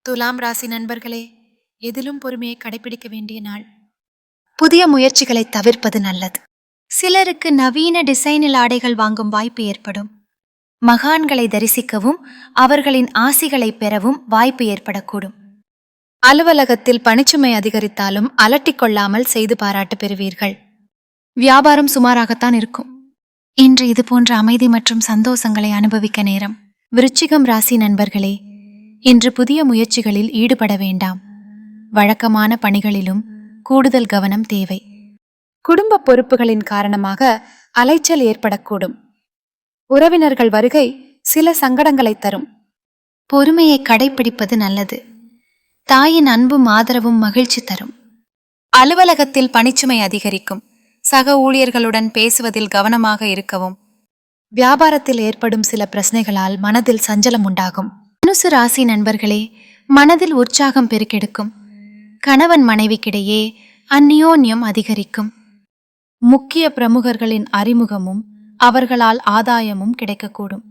துலாம் ராசி நண்பர்களே, எதிலும் பொறுமையை கடைபிடிக்க வேண்டிய நாள். புதிய முயற்சிகளை தவிர்ப்பது நல்லது. சிலருக்கு நவீன டிசைனில் ஆடைகள் வாங்கும் வாய்ப்பு ஏற்படும். மகான்களை தரிசிக்கவும் அவர்களின் ஆசிகளை பெறவும் வாய்ப்பு ஏற்படக்கூடும். அலுவலகத்தில் பணிச்சுமை அதிகரித்தாலும் அலட்டிக்கொள்ளாமல் செய்து பாராட்டு பெறுவீர்கள். வியாபாரம் சுமாராகத்தான் இருக்கும். இன்று இது போன்ற அமைதி மற்றும் சந்தோஷங்களை அனுபவிக்க நேரம். விருச்சிகம் ராசி நண்பர்களே, இன்று புதிய முயற்சிகளில் ஈடுபட வேண்டாம். வழக்கமான பணிகளிலும் கூடுதல் கவனம் தேவை. குடும்ப பொறுப்புகளின் காரணமாக அலைச்சல் ஏற்படக்கூடும். உறவினர்கள் வருகை சில சங்கடங்களை தரும். பொறுமையை கடைபிடிப்பது நல்லது. தாயின் அன்பும் ஆதரவும் மகிழ்ச்சி தரும். அலுவலகத்தில் பணிச்சுமை அதிகரிக்கும். சக ஊழியர்களுடன் பேசுவதில் கவனமாக இருக்கவும். வியாபாரத்தில் ஏற்படும் சில பிரச்சனைகளால் மனதில் சஞ்சலம் உண்டாகும். தனுசு ராசி நண்பர்களே, மனதில் உற்சாகம் பெருக்கெடுக்கும். கணவன் மனைவிக்கிடையே அந்நியோன்யம் அதிகரிக்கும். முக்கிய பிரமுகர்களின் அறிமுகமும் அவர்களால் ஆதாயமும் கிடைக்கக்கூடும்.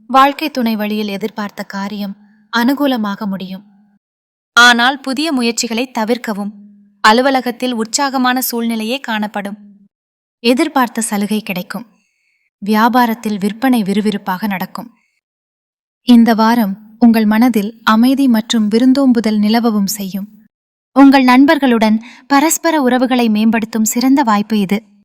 வாழ்க்கை துணை வழியில் எதிர்பார்த்த காரியம் அனுகூலமாக முடியும். ஆனால் புதிய முயற்சிகளை தவிர்க்கவும். அலுவலகத்தில் உற்சாகமான சூழ்நிலையே காணப்படும். எதிர்பார்த்த சலுகை கிடைக்கும். வியாபாரத்தில் விற்பனை விறுவிறுப்பாக நடக்கும். இந்த வாரம் உங்கள் மனதில் அமைதி மற்றும் விருந்தோம்புதல் நிலவவும் செய்யும். உங்கள் நண்பர்களுடன் பரஸ்பர உறவுகளை மேம்படுத்தும் சிறந்த வாய்ப்பு இது.